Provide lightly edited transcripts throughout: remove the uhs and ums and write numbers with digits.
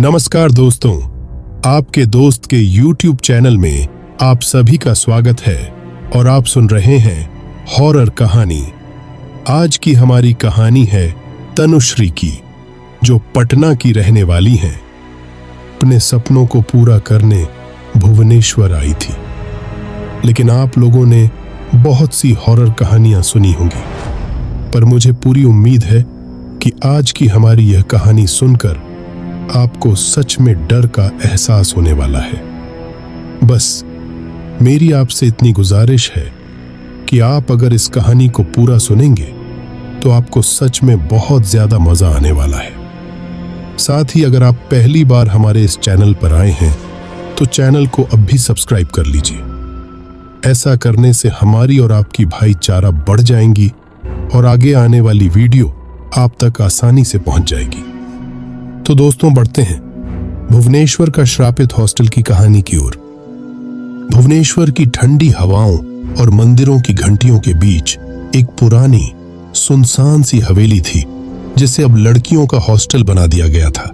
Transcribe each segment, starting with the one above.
नमस्कार दोस्तों, आपके दोस्त के YouTube चैनल में आप सभी का स्वागत है और आप सुन रहे हैं हॉरर कहानी। आज की हमारी कहानी है तनुश्री की, जो पटना की रहने वाली हैं। अपने सपनों को पूरा करने भुवनेश्वर आई थी। लेकिन आप लोगों ने बहुत सी हॉरर कहानियां सुनी होंगी, पर मुझे पूरी उम्मीद है कि आज की हमारी यह कहानी सुनकर आपको सच में डर का एहसास होने वाला है। बस मेरी आपसे इतनी गुजारिश है कि आप अगर इस कहानी को पूरा सुनेंगे तो आपको सच में बहुत ज्यादा मजा आने वाला है। साथ ही अगर आप पहली बार हमारे इस चैनल पर आए हैं तो चैनल को अब भी सब्सक्राइब कर लीजिए। ऐसा करने से हमारी और आपकी भाईचारा बढ़ जाएंगी और आगे आने वाली वीडियो आप तक आसानी से पहुंच जाएगी। तो दोस्तों, बढ़ते हैं भुवनेश्वर का श्रापित हॉस्टल की कहानी की ओर। भुवनेश्वर की ठंडी हवाओं और मंदिरों की घंटियों के बीच एक पुरानी सुनसान सी हवेली थी, जिसे अब लड़कियों का हॉस्टल बना दिया गया था।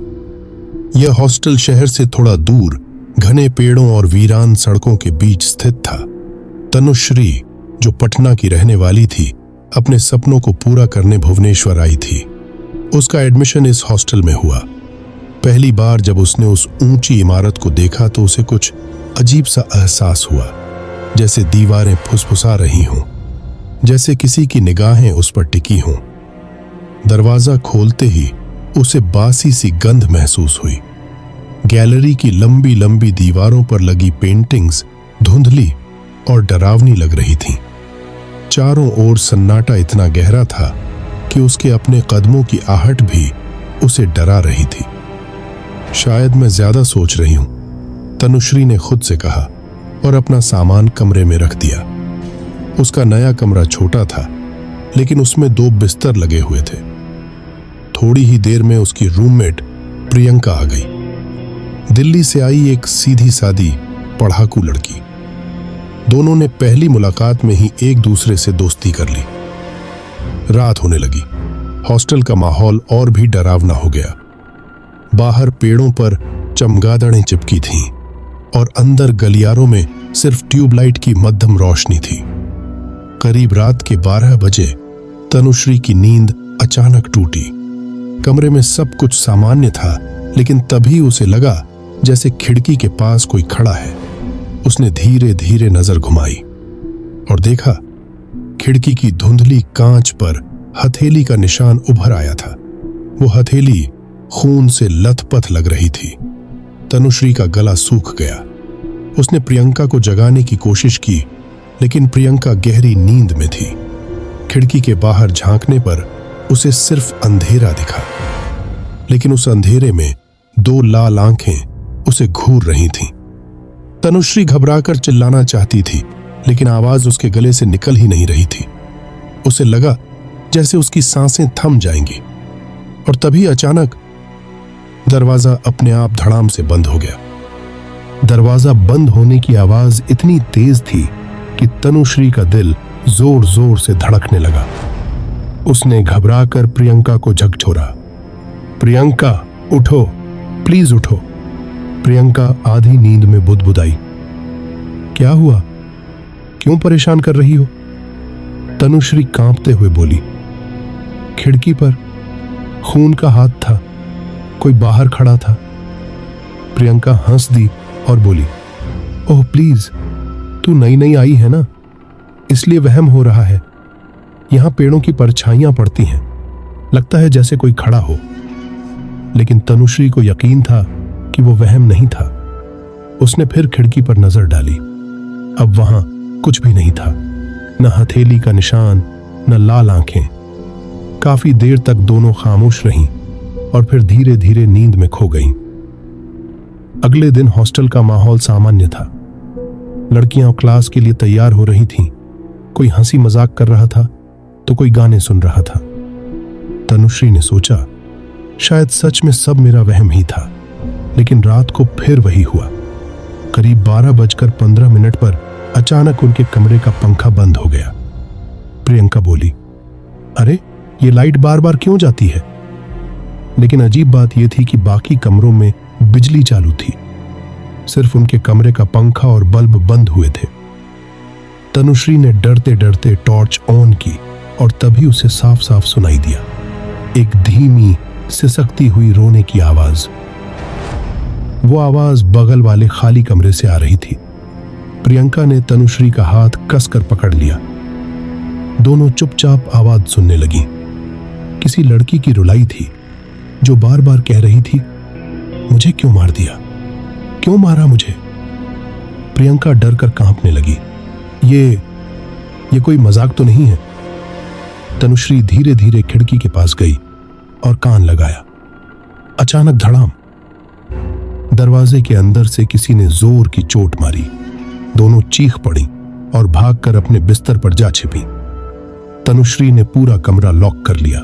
यह हॉस्टल शहर से थोड़ा दूर घने पेड़ों और वीरान सड़कों के बीच स्थित था। तनुश्री, जो पटना की रहने वाली थी, अपने सपनों को पूरा करने भुवनेश्वर आई थी। उसका एडमिशन इस हॉस्टल में हुआ। पहली बार जब उसने उस ऊंची इमारत को देखा तो उसे कुछ अजीब सा एहसास हुआ, जैसे दीवारें फुसफुसा रही हों, जैसे किसी की निगाहें उस पर टिकी हों। दरवाजा खोलते ही उसे बासी सी गंध महसूस हुई। गैलरी की लंबी लंबी दीवारों पर लगी पेंटिंग्स धुंधली और डरावनी लग रही थीं। चारों ओर सन्नाटा इतना गहरा था कि उसके अपने कदमों की आहट भी उसे डरा रही थी। शायद मैं ज्यादा सोच रही हूं, तनुश्री ने खुद से कहा और अपना सामान कमरे में रख दिया। उसका नया कमरा छोटा था, लेकिन उसमें 2 बिस्तर लगे हुए थे। थोड़ी ही देर में उसकी रूममेट प्रियंका आ गई। दिल्ली से आई एक सीधी सादी पढ़ाकू लड़की। दोनों ने पहली मुलाकात में ही एक दूसरे से दोस्ती कर ली। रात होने लगी। हॉस्टल का माहौल और भी डरावना हो गया। बाहर पेड़ों पर चमगादड़ें चिपकी थीं और अंदर गलियारों में सिर्फ ट्यूबलाइट की मध्यम रोशनी थी। करीब रात के 12 बजे तनुश्री की नींद अचानक टूटी। कमरे में सब कुछ सामान्य था, लेकिन तभी उसे लगा जैसे खिड़की के पास कोई खड़ा है। उसने धीरे धीरे नजर घुमाई और देखा खिड़की की धुंधली कांच पर हथेली का निशान उभर आया था। वो हथेली खून से लथपथ लग रही थी। तनुश्री का गला सूख गया। उसने प्रियंका को जगाने की कोशिश की, लेकिन प्रियंका गहरी नींद में थी। खिड़की के बाहर झांकने पर उसे सिर्फ अंधेरा दिखा, लेकिन उस अंधेरे में 2 लाल आंखें उसे घूर रही थीं। तनुश्री घबराकर चिल्लाना चाहती थी, लेकिन आवाज उसके गले से निकल ही नहीं रही थी। उसे लगा जैसे उसकी सांसें थम जाएंगी। और तभी अचानक दरवाजा अपने आप धड़ाम से बंद हो गया। दरवाजा बंद होने की आवाज इतनी तेज थी कि तनुश्री का दिल जोर जोर से धड़कने लगा। उसने घबराकर प्रियंका को झकझोरा। प्रियंका, उठो, प्लीज उठो। प्रियंका आधी नींद में बुदबुदाई। क्या हुआ? क्यों परेशान कर रही हो? तनुश्री कांपते हुए बोली। खिड़की पर खून का हाथ था, कोई बाहर खड़ा था। प्रियंका हंस दी और बोली, ओह प्लीज, तू नई नई आई है ना, इसलिए वहम हो रहा है। यहां पेड़ों की परछाइयां पड़ती हैं, लगता है जैसे कोई खड़ा हो। लेकिन तनुश्री को यकीन था कि वो वहम नहीं था। उसने फिर खिड़की पर नजर डाली। अब वहां कुछ भी नहीं था, न हथेली का निशान, न लाल आंखें। काफी देर तक दोनों खामोश रहीं और फिर धीरे धीरे नींद में खो गईं। अगले दिन हॉस्टल का माहौल सामान्य था। लड़कियां क्लास के लिए तैयार हो रही थीं। कोई हंसी मजाक कर रहा था तो कोई गाने सुन रहा था। तनुश्री ने सोचा, शायद सच में सब मेरा वहम ही था। लेकिन रात को फिर वही हुआ। करीब 12:15 पर अचानक उनके कमरे का पंखा बंद हो गया। प्रियंका बोली, अरे ये लाइट बार बार क्यों जाती है? लेकिन अजीब बात यह थी कि बाकी कमरों में बिजली चालू थी, सिर्फ उनके कमरे का पंखा और बल्ब बंद हुए थे। तनुश्री ने डरते डरते टॉर्च ऑन की और तभी उसे साफ साफ सुनाई दिया एक धीमी सिसकती हुई रोने की आवाज। वो आवाज बगल वाले खाली कमरे से आ रही थी। प्रियंका ने तनुश्री का हाथ कसकर पकड़ लिया। दोनों चुपचाप आवाज सुनने लगी। किसी लड़की की रुलाई थी जो बार बार कह रही थी, मुझे क्यों मार दिया, क्यों मारा मुझे। प्रियंका डर कर कांपने लगी। ये कोई मजाक तो नहीं है। तनुश्री धीरे धीरे खिड़की के पास गई और कान लगाया। अचानक धड़ाम, दरवाजे के अंदर से किसी ने जोर की चोट मारी। दोनों चीख पड़ी और भागकर अपने बिस्तर पर जा छिपी। तनुश्री ने पूरा कमरा लॉक कर लिया।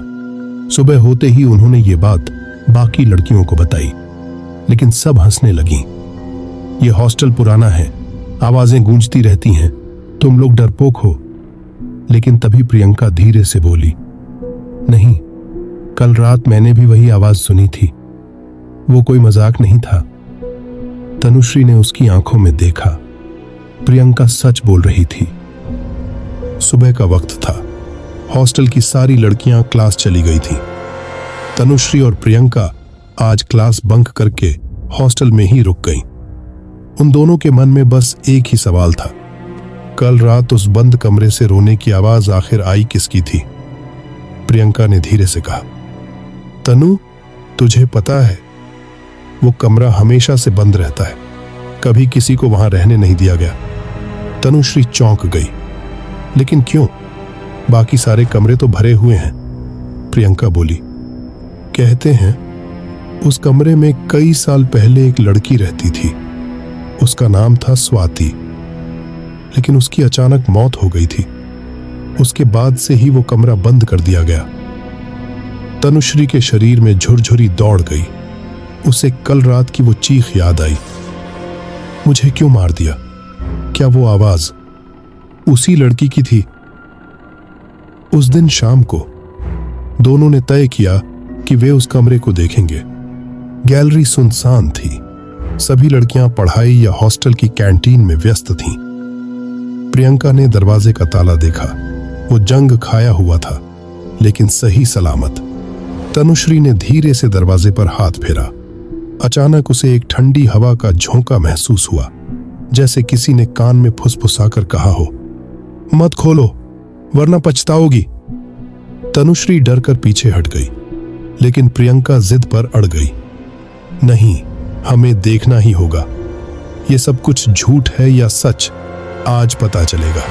सुबह होते ही उन्होंने ये बात बाकी लड़कियों को बताई, लेकिन सब हंसने लगीं। ये हॉस्टल पुराना है, आवाजें गूंजती रहती हैं, तुम लोग डरपोक हो। लेकिन तभी प्रियंका धीरे से बोली, नहीं, कल रात मैंने भी वही आवाज सुनी थी, वो कोई मजाक नहीं था। तनुश्री ने उसकी आंखों में देखा, प्रियंका सच बोल रही थी। सुबह का वक्त था। हॉस्टल की सारी लड़कियां क्लास चली गई थी। तनुश्री और प्रियंका आज क्लास बंक करके हॉस्टल में ही रुक गईं। उन दोनों के मन में बस एक ही सवाल था, कल रात उस बंद कमरे से रोने की आवाज आखिर आई किसकी थी। प्रियंका ने धीरे से कहा, तनु, तुझे पता है वो कमरा हमेशा से बंद रहता है, कभी किसी को वहां रहने नहीं दिया गया। तनुश्री चौंक गई, लेकिन क्यों, बाकी सारे कमरे तो भरे हुए हैं। प्रियंका बोली, कहते हैं उस कमरे में कई साल पहले एक लड़की रहती थी, उसका नाम था स्वाति, लेकिन उसकी अचानक मौत हो गई थी। उसके बाद से ही वो कमरा बंद कर दिया गया। तनुश्री के शरीर में झुरझुरी दौड़ गई। उसे कल रात की वो चीख याद आई, मुझे क्यों मार दिया। क्या वो आवाज उसी लड़की की थी। उस दिन शाम को दोनों ने तय किया कि वे उस कमरे को देखेंगे। गैलरी सुनसान थी, सभी लड़कियां पढ़ाई या हॉस्टल की कैंटीन में व्यस्त थीं। प्रियंका ने दरवाजे का ताला देखा, वो जंग खाया हुआ था, लेकिन सही सलामत। तनुश्री ने धीरे से दरवाजे पर हाथ फेरा। अचानक उसे एक ठंडी हवा का झोंका महसूस हुआ, जैसे किसी ने कान में फुसफुसाकर कहा हो, मत खोलो वरना पछताओगी। तनुश्री डर कर पीछे हट गई, लेकिन प्रियंका जिद पर अड़ गई, नहीं, हमें देखना ही होगा। ये सब कुछ झूठ है या सच, आज पता चलेगा।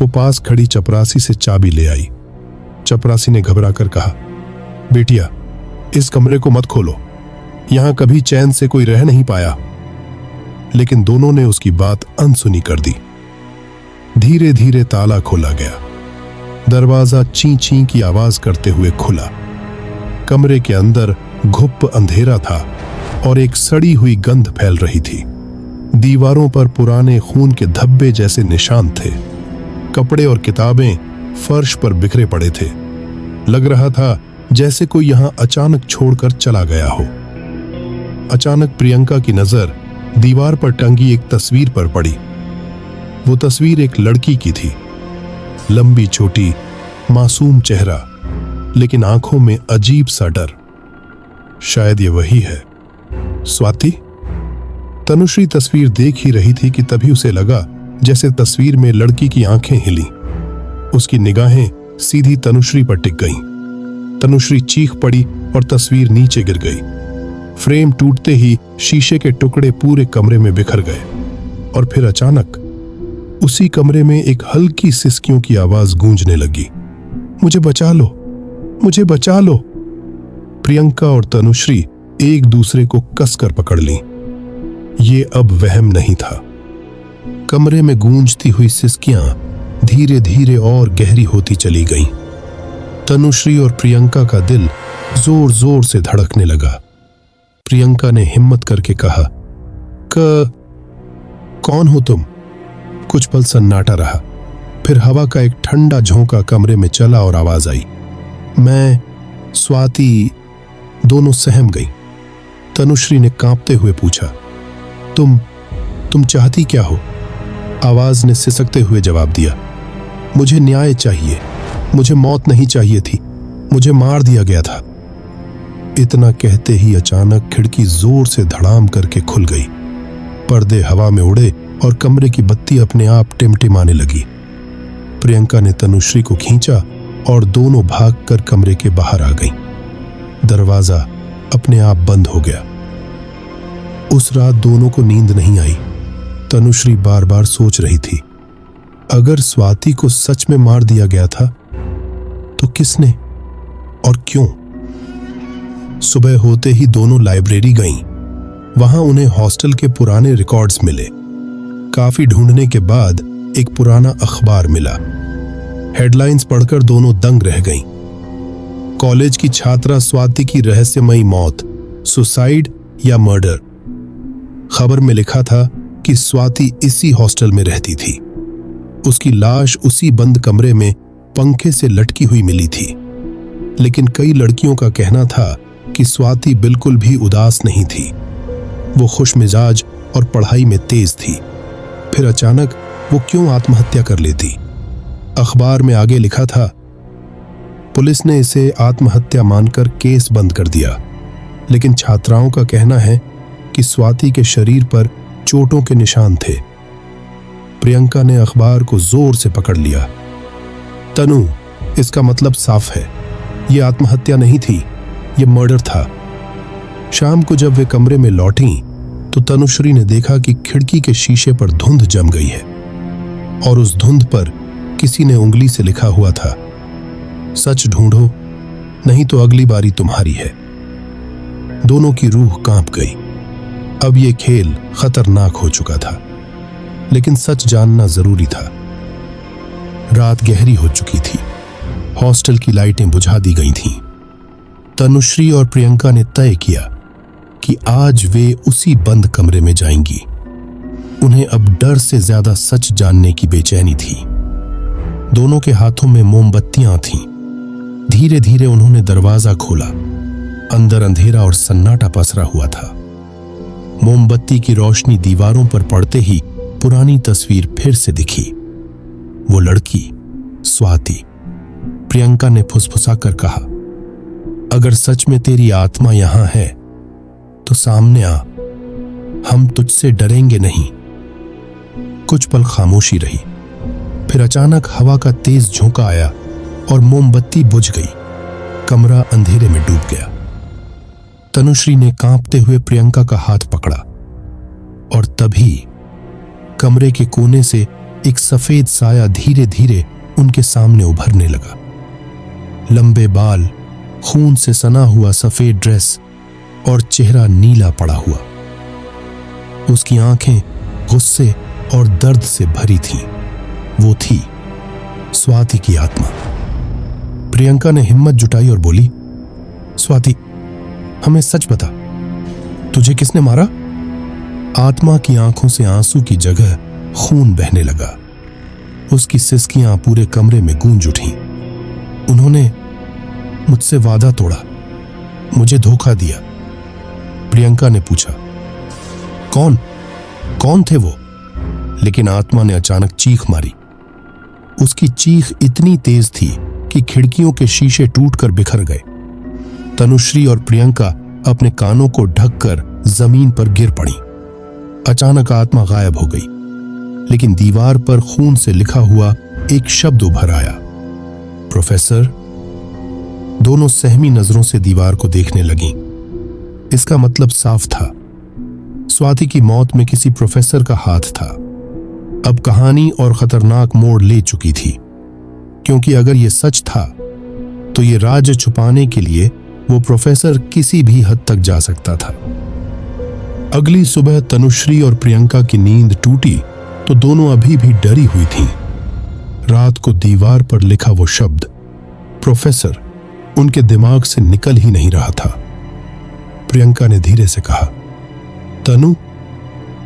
वो पास खड़ी चपरासी से चाबी ले आई। चपरासी ने घबराकर कहा, बेटिया, इस कमरे को मत खोलो, यहां कभी चैन से कोई रह नहीं पाया। लेकिन दोनों ने उसकी बात अनसुनी कर दी। धीरे धीरे ताला खोला गया। दरवाजा ची ची की आवाज करते हुए खुला। कमरे के अंदर घुप अंधेरा था और एक सड़ी हुई गंध फैल रही थी। दीवारों पर पुराने खून के धब्बे जैसे निशान थे। कपड़े और किताबें फर्श पर बिखरे पड़े थे। लग रहा था जैसे कोई यहां अचानक छोड़कर चला गया हो। अचानक प्रियंका की नजर दीवार पर टंगी एक तस्वीर पर पड़ी। वो तस्वीर एक लड़की की थी, लंबी चोटी, मासूम चेहरा, लेकिन आंखों में अजीब सा डर। शायद ये वही है, स्वाति। तनुश्री तस्वीर देख ही रही थी कि तभी उसे लगा जैसे तस्वीर में लड़की की आंखें हिली। उसकी निगाहें सीधी तनुश्री पर टिक गईं। तनुश्री चीख पड़ी और तस्वीर नीचे गिर गई। फ्रेम टूटते ही शीशे के टुकड़े पूरे कमरे में बिखर गए और फिर अचानक उसी कमरे में एक हल्की सिसकियों की आवाज गूंजने लगी, मुझे बचा लो, मुझे बचा लो। प्रियंका और तनुश्री एक दूसरे को कसकर पकड़ लीं। ये अब वहम नहीं था। कमरे में गूंजती हुई सिसकियां धीरे धीरे और गहरी होती चली गईं। तनुश्री और प्रियंका का दिल जोर जोर से धड़कने लगा। प्रियंका ने हिम्मत करके कहा, कौन हो तुम? कुछ पल सन्नाटा रहा, फिर हवा का एक ठंडा झोंका कमरे में चला और आवाज आई, मैं स्वाति। दोनों सहम गई। तनुश्री ने कांपते हुए पूछा, तुम चाहती क्या हो? आवाज ने सिसकते हुए जवाब दिया, मुझे न्याय चाहिए, मुझे मौत नहीं चाहिए थी, मुझे मार दिया गया था। इतना कहते ही अचानक खिड़की जोर से धड़ाम करके खुल गई। पर्दे हवा में उड़े और कमरे की बत्ती अपने आप टिमटिमाने लगी। प्रियंका ने तनुश्री को खींचा और दोनों भागकर कमरे के बाहर आ गईं। दरवाजा अपने आप बंद हो गया। उस रात दोनों को नींद नहीं आई। तनुश्री बार बार सोच रही थी, अगर स्वाति को सच में मार दिया गया था तो किसने और क्यों? सुबह होते ही दोनों लाइब्रेरी गईं। वहां उन्हें हॉस्टल के पुराने रिकॉर्ड्स मिले। काफी ढूंढने के बाद एक पुराना अखबार मिला। हेडलाइंस पढ़कर दोनों दंग रह गईं। कॉलेज की छात्रा स्वाति की रहस्यमयी मौत, सुसाइड या मर्डर। खबर में लिखा था कि स्वाति इसी हॉस्टल में रहती थी। उसकी लाश उसी बंद कमरे में पंखे से लटकी हुई मिली थी। लेकिन कई लड़कियों का कहना था कि स्वाति बिल्कुल भी उदास नहीं थी। वो खुशमिजाज और पढ़ाई में तेज थी। फिर अचानक वो क्यों आत्महत्या कर लेती? अखबार में आगे लिखा था, पुलिस ने इसे आत्महत्या मानकर केस बंद कर दिया, लेकिन छात्राओं का कहना है कि स्वाति के शरीर पर चोटों के निशान थे। प्रियंका ने अखबार को जोर से पकड़ लिया। तनु, इसका मतलब साफ है, ये आत्महत्या नहीं थी, ये मर्डर था। शाम को जब वे कमरे में लौटी तो तनुश्री ने देखा कि खिड़की के शीशे पर धुंध जम गई है और उस धुंध पर किसी ने उंगली से लिखा हुआ था, सच ढूंढो नहीं तो अगली बारी तुम्हारी है। दोनों की रूह कांप गई। अब ये खेल खतरनाक हो चुका था, लेकिन सच जानना जरूरी था। रात गहरी हो चुकी थी। हॉस्टल की लाइटें बुझा दी गई थीं। तनुश्री और प्रियंका ने तय किया कि आज वे उसी बंद कमरे में जाएंगी। उन्हें अब डर से ज्यादा सच जानने की बेचैनी थी। दोनों के हाथों में मोमबत्तियां थीं। धीरे धीरे उन्होंने दरवाजा खोला। अंदर अंधेरा और सन्नाटा पसरा हुआ था। मोमबत्ती की रोशनी दीवारों पर पड़ते ही पुरानी तस्वीर फिर से दिखी। वो लड़की स्वाति। प्रियंका ने फुसफुसाकर कहा, अगर सच में तेरी आत्मा यहां है तो सामने आ, हम तुझसे डरेंगे नहीं। कुछ पल खामोशी रही। फिर अचानक हवा का तेज झोंका आया और मोमबत्ती बुझ गई। कमरा अंधेरे में डूब गया। तनुश्री ने कांपते हुए प्रियंका का हाथ पकड़ा और तभी कमरे के कोने से एक सफेद साया धीरे धीरे उनके सामने उभरने लगा। लंबे बाल, खून से सना हुआ सफेद ड्रेस और चेहरा नीला पड़ा हुआ। उसकी आंखें गुस्से और दर्द से भरी थीं। वो थी स्वाति की आत्मा। प्रियंका ने हिम्मत जुटाई और बोली, स्वाति, हमें सच बता, तुझे किसने मारा? आत्मा की आंखों से आंसू की जगह खून बहने लगा। उसकी सिसकियां पूरे कमरे में गूंज उठीं। उन्होंने मुझसे वादा तोड़ा, मुझे धोखा दिया। प्रियंका ने पूछा, कौन थे वो? लेकिन आत्मा ने अचानक चीख मारी। उसकी चीख इतनी तेज थी कि खिड़कियों के शीशे टूटकर बिखर गए। तनुश्री और प्रियंका अपने कानों को ढककर जमीन पर गिर पड़ी। अचानक आत्मा गायब हो गई, लेकिन दीवार पर खून से लिखा हुआ एक शब्द उभर आया, प्रोफेसर। दोनों सहमी नजरों से दीवार को देखने लगीं। इसका मतलब साफ था, स्वाति की मौत में किसी प्रोफेसर का हाथ था। अब कहानी और खतरनाक मोड़ ले चुकी थी, क्योंकि अगर यह सच था तो ये राज छुपाने के लिए वो प्रोफेसर किसी भी हद तक जा सकता था। अगली सुबह तनुश्री और प्रियंका की नींद टूटी तो दोनों अभी भी डरी हुई थीं। रात को दीवार पर लिखा वो शब्द प्रोफेसर उनके दिमाग से निकल ही नहीं रहा था। प्रियंका ने धीरे से कहा, तनु,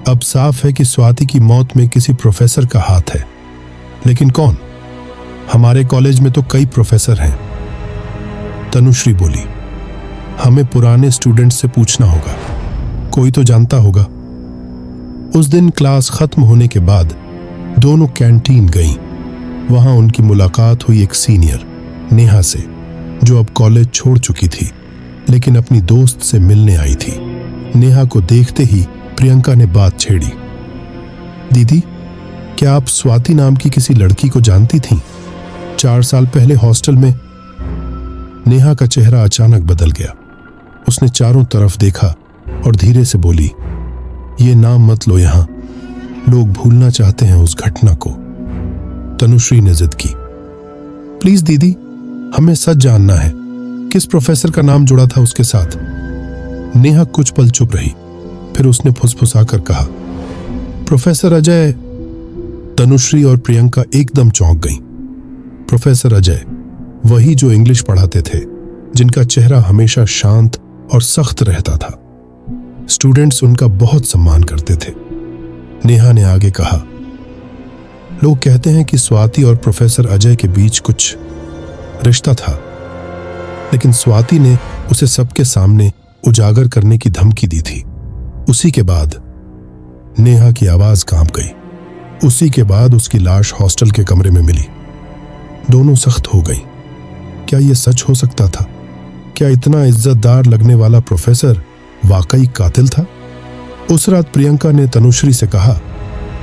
अब साफ है कि स्वाति की मौत में किसी प्रोफेसर का हाथ है, लेकिन कौन? हमारे कॉलेज में तो कई प्रोफेसर हैं। तनुश्री बोली, हमें पुराने स्टूडेंट्स से पूछना होगा। कोई तो जानता होगा। उस दिन क्लास खत्म होने के बाद दोनों कैंटीन गईं। वहां उनकी मुलाकात हुई एक सीनियर नेहा से, जो अब कॉलेज छोड़ चुकी थी लेकिन अपनी दोस्त से मिलने आई थी। नेहा को देखते ही प्रियंका ने बात छेड़ी। दीदी, क्या आप स्वाति नाम की किसी लड़की को जानती थीं? 4 साल पहले हॉस्टल में। नेहा का चेहरा अचानक बदल गया। उसने चारों तरफ देखा और धीरे से बोली, ये नाम मत लो, यहां लोग भूलना चाहते हैं उस घटना को। तनुश्री ने जिद की, प्लीज दीदी, हमें सच जानना है, किस प्रोफेसर का नाम जुड़ा था उसके साथ। नेहा कुछ पल चुप रही, फिर उसने फुसफुसाकर कहा, प्रोफेसर अजय। तनुश्री और प्रियंका एकदम चौंक गईं। प्रोफेसर अजय, वही जो इंग्लिश पढ़ाते थे, जिनका चेहरा हमेशा शांत और सख्त रहता था। स्टूडेंट्स उनका बहुत सम्मान करते थे। नेहा ने आगे कहा, लोग कहते हैं कि स्वाति और प्रोफेसर अजय के बीच कुछ रिश्ता था, लेकिन स्वाति ने उसे सबके सामने उजागर करने की धमकी दी थी। उसी के बाद नेहा की आवाज कांप गई। उसी के बाद उसकी लाश हॉस्टल के कमरे में मिली। दोनों सख्त हो गईं। क्या यह सच हो सकता था? क्या इतना इज्जतदार लगने वाला प्रोफेसर वाकई कातिल था? उस रात प्रियंका ने तनुश्री से कहा,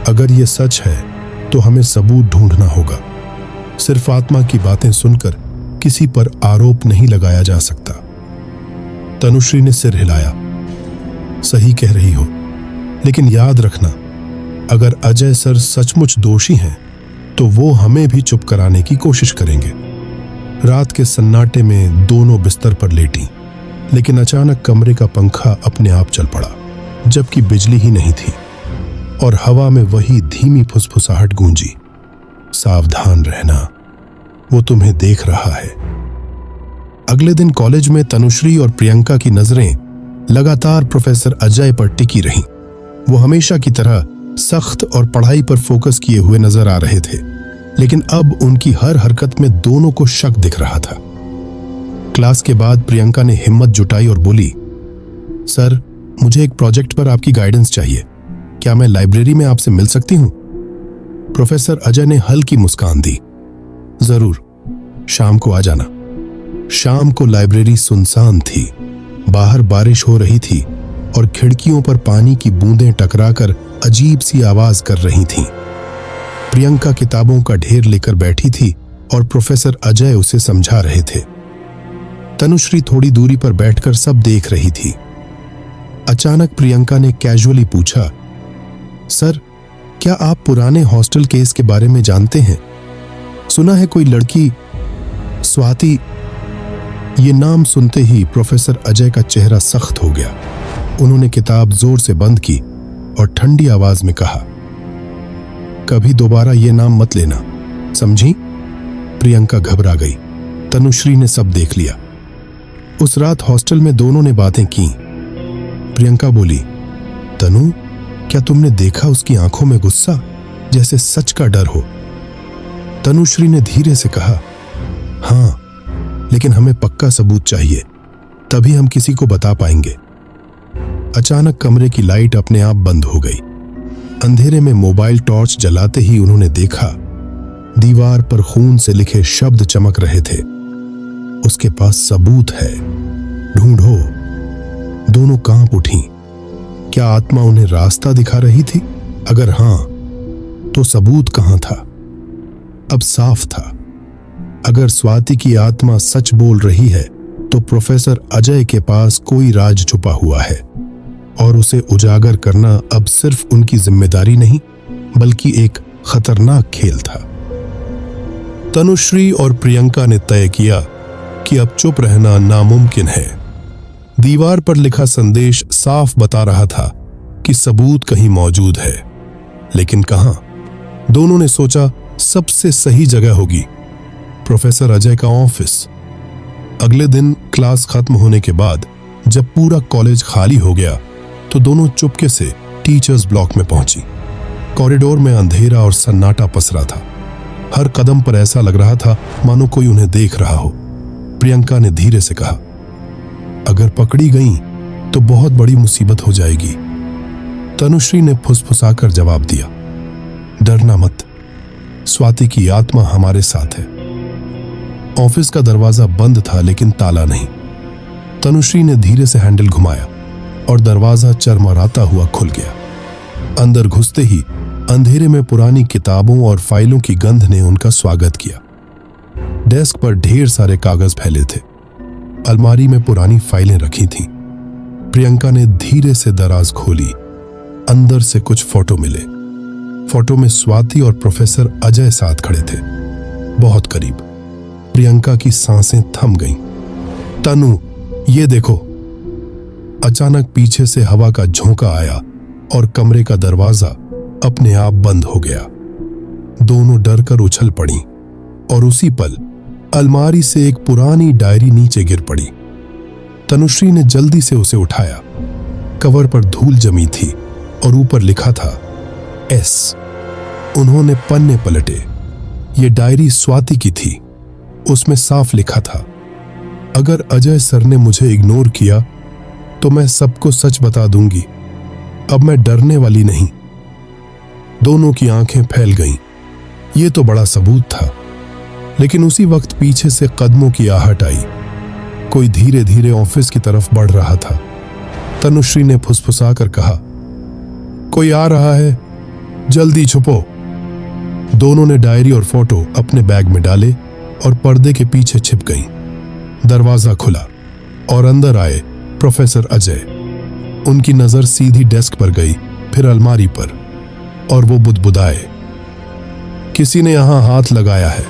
अगर यह सच है तो हमें सबूत ढूंढना होगा। सिर्फ आत्मा की बातें सुनकर किसी पर आरोप नहीं लगाया जा सकता। तनुश्री ने सिर हिलाया। सही कह रही हो, लेकिन याद रखना, अगर अजय सर सचमुच दोषी हैं तो वो हमें भी चुप कराने की कोशिश करेंगे। रात के सन्नाटे में दोनों बिस्तर पर लेटी, लेकिन अचानक कमरे का पंखा अपने आप चल पड़ा, जबकि बिजली ही नहीं थी, और हवा में वही धीमी फुसफुसाहट गूंजी, सावधान रहना, वो तुम्हें देख रहा है। अगले दिन कॉलेज में तनुश्री और प्रियंका की नजरें लगातार प्रोफेसर अजय पर टिकी रहीं। वो हमेशा की तरह सख्त और पढ़ाई पर फोकस किए हुए नजर आ रहे थे, लेकिन अब उनकी हर हरकत में दोनों को शक दिख रहा था। क्लास के बाद प्रियंका ने हिम्मत जुटाई और बोली, सर, मुझे एक प्रोजेक्ट पर आपकी गाइडेंस चाहिए। क्या मैं लाइब्रेरी में आपसे मिल सकती हूं? प्रोफेसर अजय ने हल्की मुस्कान दी। जरूर, शाम को आ जाना। शाम को लाइब्रेरी सुनसान थी। बाहर बारिश हो रही थी और खिड़कियों पर पानी की बूंदें टकराकर अजीब सी आवाज कर रही थीं। प्रियंका किताबों का ढेर लेकर बैठी थी और प्रोफेसर अजय उसे समझा रहे थे। तनुश्री थोड़ी दूरी पर बैठकर सब देख रही थी। अचानक प्रियंका ने कैजुअली पूछा, सर, क्या आप पुराने हॉस्टल केस के बारे में जानते हैं? सुना है कोई लड़की स्वाति। ये नाम सुनते ही प्रोफेसर अजय का चेहरा सख्त हो गया। उन्होंने किताब जोर से बंद की और ठंडी आवाज में कहा, कभी दोबारा ये नाम मत लेना, समझी? प्रियंका घबरा गई। तनुश्री ने सब देख लिया। उस रात हॉस्टल में दोनों ने बातें की। प्रियंका बोली, तनु, क्या तुमने देखा उसकी आंखों में गुस्सा, जैसे सच का डर हो? तनुश्री ने धीरे से कहा, हाँ, लेकिन हमें पक्का सबूत चाहिए, तभी हम किसी को बता पाएंगे। अचानक कमरे की लाइट अपने आप बंद हो गई। अंधेरे में मोबाइल टॉर्च जलाते ही उन्होंने देखा, दीवार पर खून से लिखे शब्द चमक रहे थे, उसके पास सबूत है, ढूंढो। दोनों कांप उठी। क्या आत्मा उन्हें रास्ता दिखा रही थी? अगर हां, तो सबूत कहां था? अब साफ था, अगर स्वाति की आत्मा सच बोल रही है तो प्रोफेसर अजय के पास कोई राज छुपा हुआ है, और उसे उजागर करना अब सिर्फ उनकी जिम्मेदारी नहीं, बल्कि एक खतरनाक खेल था। तनुश्री और प्रियंका ने तय किया कि अब चुप रहना नामुमकिन है। दीवार पर लिखा संदेश साफ बता रहा था कि सबूत कहीं मौजूद है, लेकिन कहां? दोनों ने सोचा सबसे सही जगह होगी प्रोफेसर अजय का ऑफिस। अगले दिन क्लास खत्म होने के बाद जब पूरा कॉलेज खाली हो गया तो दोनों चुपके से टीचर्स ब्लॉक में पहुंची। कॉरिडोर में अंधेरा और सन्नाटा पसरा था। हर कदम पर ऐसा लग रहा था मानो कोई उन्हें देख रहा हो। प्रियंका ने धीरे से कहा, अगर पकड़ी गई तो बहुत बड़ी मुसीबत हो जाएगी। तनुश्री ने फुसफुसाकर जवाब दिया, डरना मत, स्वाति की आत्मा हमारे साथ है। ऑफिस का दरवाजा बंद था लेकिन ताला नहीं। तनुश्री ने धीरे से हैंडल घुमाया और दरवाजा चरमराता हुआ खुल गया। अंदर घुसते ही अंधेरे में पुरानी किताबों और फाइलों की गंध ने उनका स्वागत किया। डेस्क पर ढेर सारे कागज फैले थे। अलमारी में पुरानी फाइलें रखी थीं। प्रियंका ने धीरे से दराज खोली। अंदर से कुछ फोटो मिले। फोटो में स्वाति और प्रोफेसर अजय साथ खड़े थे, बहुत करीब। प्रियंका की सांसें थम गईं। तनु, ये देखो। अचानक पीछे से हवा का झोंका आया और कमरे का दरवाजा अपने आप बंद हो गया। दोनों डर कर उछल पड़ी और उसी पल अलमारी से एक पुरानी डायरी नीचे गिर पड़ी। तनुश्री ने जल्दी से उसे उठाया। कवर पर धूल जमी थी और ऊपर लिखा था एस। उन्होंने पन्ने पलटे। ये डायरी स्वाति की थी। उसमें साफ लिखा था, अगर अजय सर ने मुझे इग्नोर किया तो मैं सबको सच बता दूंगी। अब मैं डरने वाली नहीं। दोनों की आंखें फैल गईं। ये तो बड़ा सबूत था। लेकिन उसी वक्त पीछे से कदमों की आहट आई। कोई धीरे धीरे ऑफिस की तरफ बढ़ रहा था। तनुश्री ने फुसफुसाकर कहा, कोई आ रहा है, जल्दी छुपो। दोनों ने डायरी और फोटो अपने बैग में डाले और पर्दे के पीछे छिप गईं। दरवाजा खुला और अंदर आए प्रोफेसर अजय। उनकी नजर सीधी डेस्क पर गई, फिर अलमारी पर, और वो बुदबुदाए, किसी ने यहां हाथ लगाया है।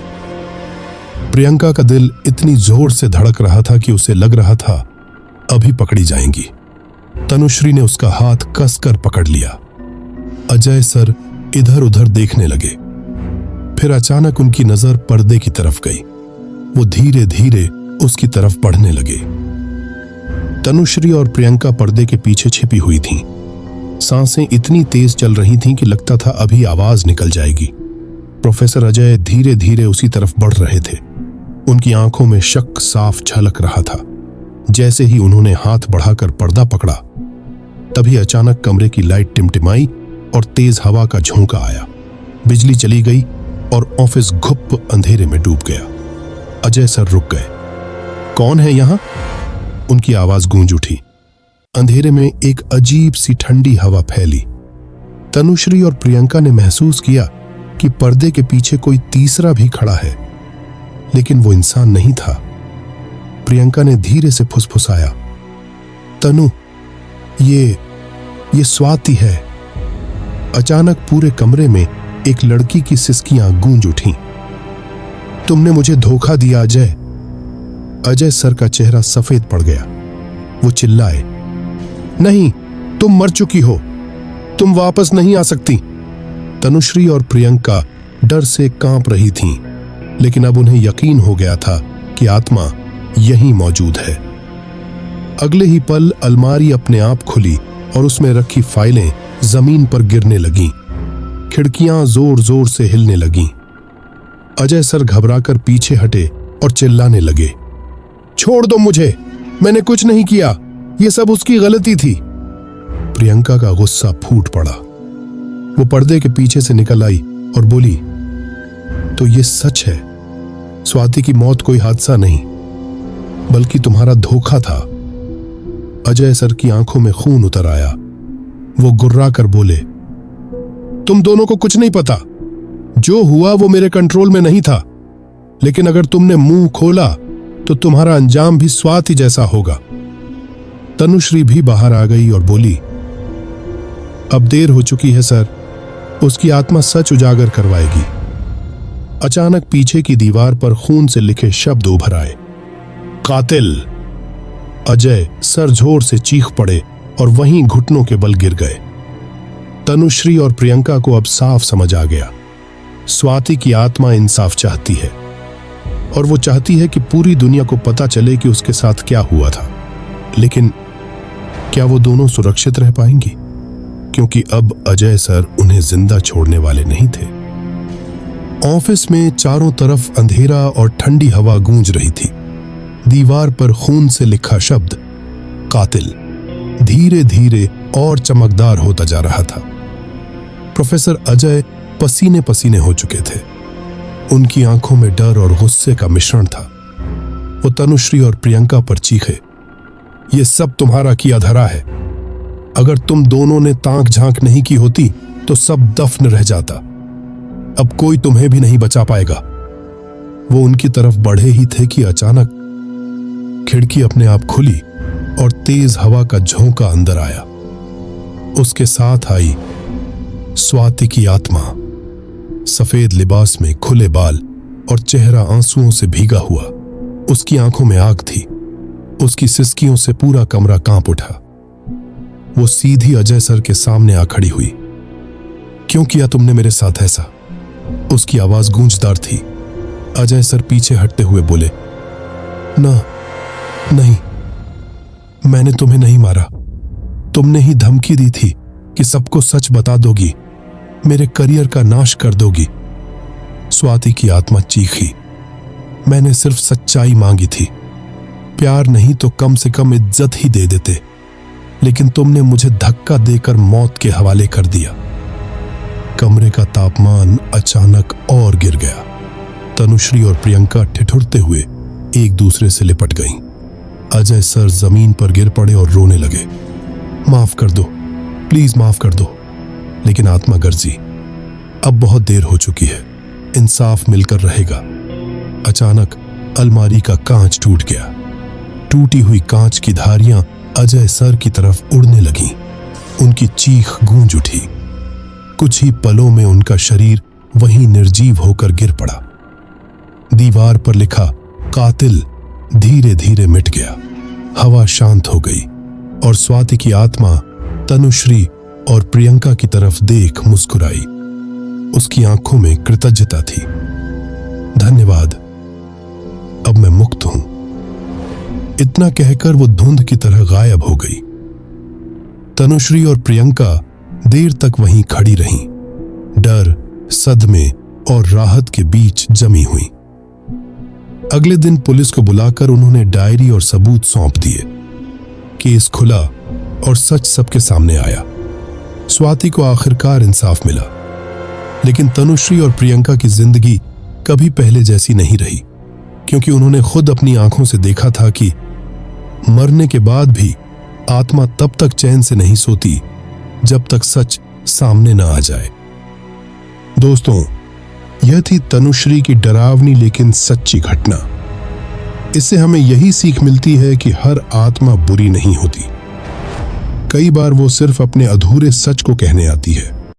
प्रियंका का दिल इतनी जोर से धड़क रहा था कि उसे लग रहा था अभी पकड़ी जाएंगी। तनुश्री ने उसका हाथ कसकर पकड़ लिया। अजय सर इधर उधर देखने लगे। फिर अचानक उनकी नजर पर्दे की तरफ गई। वो धीरे धीरे उसकी तरफ बढ़ने लगे। तनुश्री और प्रियंका पर्दे के पीछे छिपी हुई थीं। सांसें इतनी तेज चल रही थीं कि लगता था अभी आवाज निकल जाएगी। प्रोफेसर अजय धीरे धीरे उसी तरफ बढ़ रहे थे। उनकी आंखों में शक साफ झलक रहा था। जैसे ही उन्होंने हाथ बढ़ाकर पर्दा पकड़ा, तभी अचानक कमरे की लाइट टिमटिमाई और तेज हवा का झोंका आया। बिजली चली गई और ऑफिस घुप अंधेरे में डूब गया। अजय सर रुक गए। कौन है यहां? उनकी आवाज गूंज उठी। अंधेरे में एक अजीब सी ठंडी हवा फैली। तनुश्री और प्रियंका ने महसूस किया कि पर्दे के पीछे कोई तीसरा भी खड़ा है, लेकिन वो इंसान नहीं था। प्रियंका ने धीरे से फुसफुसाया, तनु, ये स्वाति है। अचानक पूरे कमरे में एक लड़की की सिसकियां गूंज उठीं। तुमने मुझे धोखा दिया अजय। अजय सर का चेहरा सफेद पड़ गया। वो चिल्लाए, नहीं, तुम मर चुकी हो, तुम वापस नहीं आ सकती। तनुश्री और प्रियंका डर से कांप रही थीं, लेकिन अब उन्हें यकीन हो गया था कि आत्मा यहीं मौजूद है। अगले ही पल अलमारी अपने आप खुली और उसमें रखी फाइलें जमीन पर गिरने लगीं। खिड़कियां जोर जोर से हिलने लगीं। अजय सर घबराकर पीछे हटे और चिल्लाने लगे, छोड़ दो मुझे, मैंने कुछ नहीं किया, ये सब उसकी गलती थी। प्रियंका का गुस्सा फूट पड़ा। वो पर्दे के पीछे से निकल आई और बोली, तो ये सच है, स्वाति की मौत कोई हादसा नहीं बल्कि तुम्हारा धोखा था। अजय सर की आंखों में खून उतर आया। वो गुर्रा कर बोले, तुम दोनों को कुछ नहीं पता। जो हुआ वो मेरे कंट्रोल में नहीं था, लेकिन अगर तुमने मुंह खोला तो तुम्हारा अंजाम भी स्वाति जैसा होगा। तनुश्री भी बाहर आ गई और बोली, अब देर हो चुकी है सर, उसकी आत्मा सच उजागर करवाएगी। अचानक पीछे की दीवार पर खून से लिखे शब्द उभर आए, कातिल। अजय सर जोर से चीख पड़े और वहीं घुटनों के बल गिर गए। तनुश्री और प्रियंका को अब साफ समझ आ गया, स्वाति की आत्मा इंसाफ चाहती है और वो चाहती है कि पूरी दुनिया को पता चले कि उसके साथ क्या हुआ था। लेकिन क्या वो दोनों सुरक्षित रह पाएंगी? क्योंकि अब अजय सर उन्हें जिंदा छोड़ने वाले नहीं थे। ऑफिस में चारों तरफ अंधेरा और ठंडी हवा गूंज रही थी। दीवार पर खून से लिखा शब्द कातिल धीरे धीरे और चमकदार होता जा रहा था। प्रोफेसर अजय पसीने पसीने हो चुके थे। उनकी आंखों में डर और गुस्से का मिश्रण था। वो तनुश्री और प्रियंका पर चीखे, ये सब तुम्हारा किया धरा है। अगर तुम दोनों ने ताक झांक नहीं की होती तो सब दफन रह जाता। अब कोई तुम्हें भी नहीं बचा पाएगा। वो उनकी तरफ बढ़े ही थे कि अचानक खिड़की अपने आप खुली और तेज हवा का झोंका अंदर आया। उसके साथ आई स्वाति की आत्मा। सफेद लिबास में, खुले बाल और चेहरा आंसुओं से भीगा हुआ। उसकी आंखों में आग थी। उसकी सिसकियों से पूरा कमरा कांप उठा। वो सीधी अजय सर के सामने आ खड़ी हुई। क्यों किया तुमने मेरे साथ ऐसा? उसकी आवाज गूंजदार थी। अजय सर पीछे हटते हुए बोले, नहीं, मैंने तुम्हें नहीं मारा। तुमने ही धमकी दी थी कि सबको सच बता दोगी, मेरे करियर का नाश कर दोगी। स्वाति की आत्मा चीखी, मैंने सिर्फ सच्चाई मांगी थी। प्यार नहीं तो कम से कम इज्जत ही दे देते, लेकिन तुमने मुझे धक्का देकर मौत के हवाले कर दिया। कमरे का तापमान अचानक और गिर गया। तनुश्री और प्रियंका ठिठुरते हुए एक दूसरे से लिपट गईं। अजय सर जमीन पर गिर पड़े और रोने लगे। माफ कर दो, प्लीज माफ कर दो। लेकिन आत्मा गर्जी, अब बहुत देर हो चुकी है, इंसाफ मिलकर रहेगा। अचानक अलमारी का कांच टूट गया। टूटी हुई कांच की धारियां अजय सर की तरफ उड़ने लगीं। उनकी चीख गूंज उठी। कुछ ही पलों में उनका शरीर वहीं निर्जीव होकर गिर पड़ा। दीवार पर लिखा कातिल धीरे धीरे मिट गया। हवा शांत हो गई और स्वाति की आत्मा तनुश्री और प्रियंका की तरफ देख मुस्कुराई। उसकी आंखों में कृतज्ञता थी। धन्यवाद, अब मैं मुक्त हूं। इतना कहकर वो धुंध की तरह गायब हो गई। तनुश्री और प्रियंका देर तक वहीं खड़ी रहीं, डर, सदमे और राहत के बीच जमी हुई। अगले दिन पुलिस को बुलाकर उन्होंने डायरी और सबूत सौंप दिए। केस खुला और सच सबके सामने आया। स्वाति को आखिरकार इंसाफ मिला, लेकिन तनुश्री और प्रियंका की जिंदगी कभी पहले जैसी नहीं रही, क्योंकि उन्होंने खुद अपनी आंखों से देखा था कि मरने के बाद भी आत्मा तब तक चैन से नहीं सोती जब तक सच सामने न आ जाए। दोस्तों, यह थी तनुश्री की डरावनी लेकिन सच्ची घटना। इससे हमें यही सीख मिलती है कि हर आत्मा बुरी नहीं होती। कई बार वो सिर्फ अपने अधूरे सच को कहने आती है।